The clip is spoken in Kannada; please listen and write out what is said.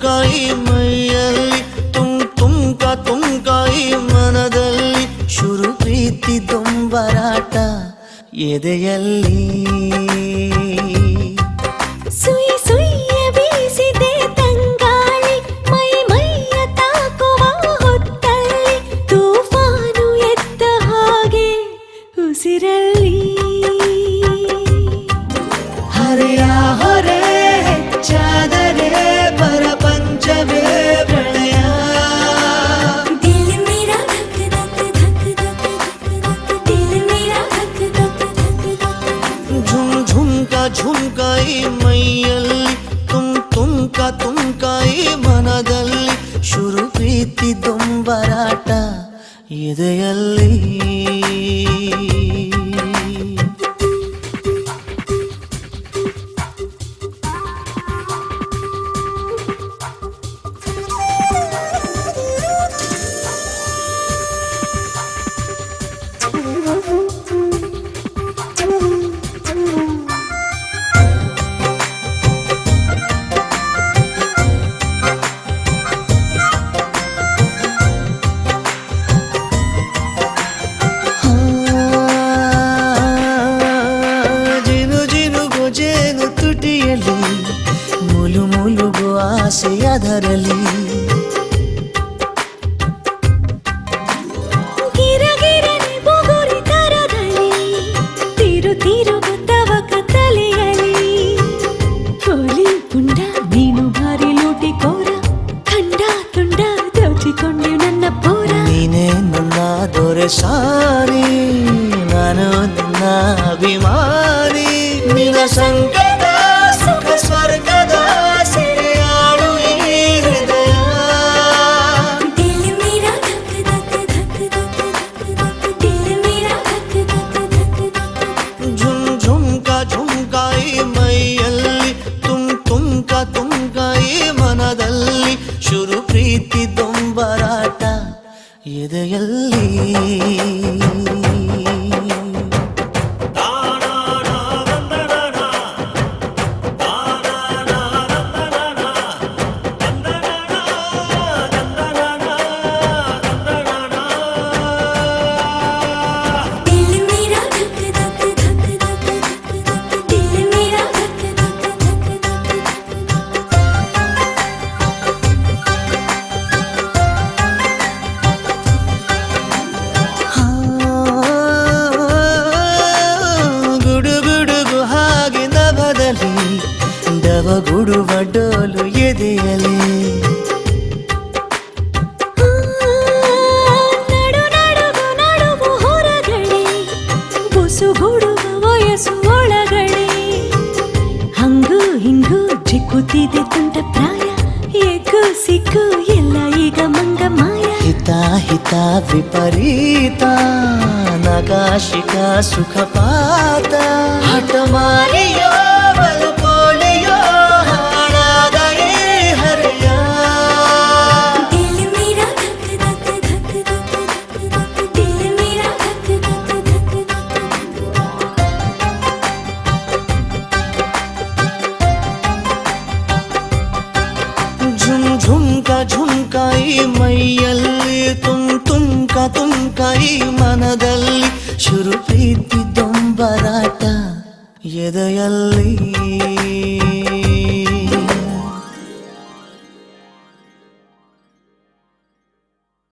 ಝುಮ್ಕಾಯಿ ಮೈಯಲ್ಲಿ ತುಂಕಾಯಿ ಮನದಲ್ಲಿ ಶುರು ಪ್ರೀತಿ ದೊಂಬರಾಟ ಎದೆಯಲ್ಲಿ ಸುಯಿ ಸುಯ್ಯ ಬೀಸಿದೆ ತಂಗಾಳಿ ಮೈಯ ತಾಕುವ ಹೊತ್ತಲ್ಲಿ ತೂಫಾನು ಎದ್ದ ಹಾಗೆ ಉಸಿರಲ್ಲಿ ಹರೆಯ ಹೊರೆ ಹೆಚ್ಚಾದರೆ ಪರಪಂಚವೇ ಪ್ರಳಯ ದಿಲ್ ಮೇರಾ ಧಕ್ ಧಕ್ ಧಕ್ ಧಕ್ ಧಕ್ ದಿಲ್ ಮೇರಾ ಧಕ್ ಧಕ್ ಧಕ್ ಧಕ್ ಝುಮ್ಕಾಯಿ ಮೈಯಲ್ಲಿ ತುಂಕಾಯಿ ಮನದಲ್ಲಿ ಶುರು ಪ್ರೀತಿ ದೊಂಬರಾಟ ಎದೆಯಲ್ಲಿ ಜೇನು ತುಟಿಯಲ್ಲಿ ಮುಲುಗು ಆಸೆಯದರಲ್ಲಿ ಗಿರಗಿರನೆ ಬೊಗುರಿ ತರದಲ್ಲಿ ತಿರು ತವಕ ತಲೆಯಲ್ಲಿ ಕೋಲಿ ಪುಂಡ ನೀನು ಭಾರಿ ಲೂಟಿ ಕೋರ ಖಂಡ ತುಂಡ ದೋಚಿಕೊಂಡೆ ನನ್ನ ಪೋರ ನೀನೇ ನನ್ನ ದೊರೆ ಸಾರಿ ನಾನು ನಿನ್ನ ಅಭಿಮಾನಿ ನಿನ್ನ ಸಂಕಟ ಸುಖ ಸ್ವರ್ಗದ ಸೆರೆಯಾಳು ಈ ಹೃದಯ ದಿಲ್ ಮೇರಾ ಧಕ್ ಧಕ್ ಧಕ್ ಧಕ್ ಧಕ್ ದಿಲ್ ಮೇರಾ ಧಕ್ ಧಕ್ ಧಕ್ ಧಕ್ ಝುಮ್ಕಾಯಿ ಮೈಯಲ್ಲಿ ತುಂಕಾಯಿ ಮನದಲ್ಲಿ ಶುರು ಪ್ರೀತಿ ದೊಂಬರಾಟ ಎದೆಯಲ್ಲಿ दिल मेरा धक धक धक धक धक दिल मेरा धक धक धक ಗುಡುಗು ಹಾಗೆ ನಭದಲ್ಲಿ ದವಗುಡುವ ಡೋಲು ಎದೆಯಲಿ ನಡುವು ಹೊರಗಡೆ ಬುಸುಗುಡುವ ವಯಸ್ಸು ಒಳಗಡೆ ಹಂಗು ಹಿಂಗು ಜಿಕ್ಕುತ್ತಿದೆ ತುಂಟ ಪ್ರಾಯ ಎಗ್ಗು ಸಿಕ್ಕು ಎಲ್ಲ ಈಗ ಮಂಗ ಮಾಯ ಹಿತ ವಿಪರೀತ ನಗಾಶಿಕ ಸುಖಪಾತ ಹಠಮಾರಿಯೋ ಬಲಪೋಲಿಯೋ ಹಾಳಾದ ಈ ಹರೆಯ दिल मेरा धक धक धक धक धक दिल मेरा धक धक धक ಝುಮ್ಕಾಯಿ ಮೈಯಲ್ಲಿ ತುಂಕಾಯಿ ಮನದಲ್ಲಿ ಶುರು ಪ್ರೀತಿ ದೊಂಬರಾಟ ಎದೆಯಲ್ಲಿ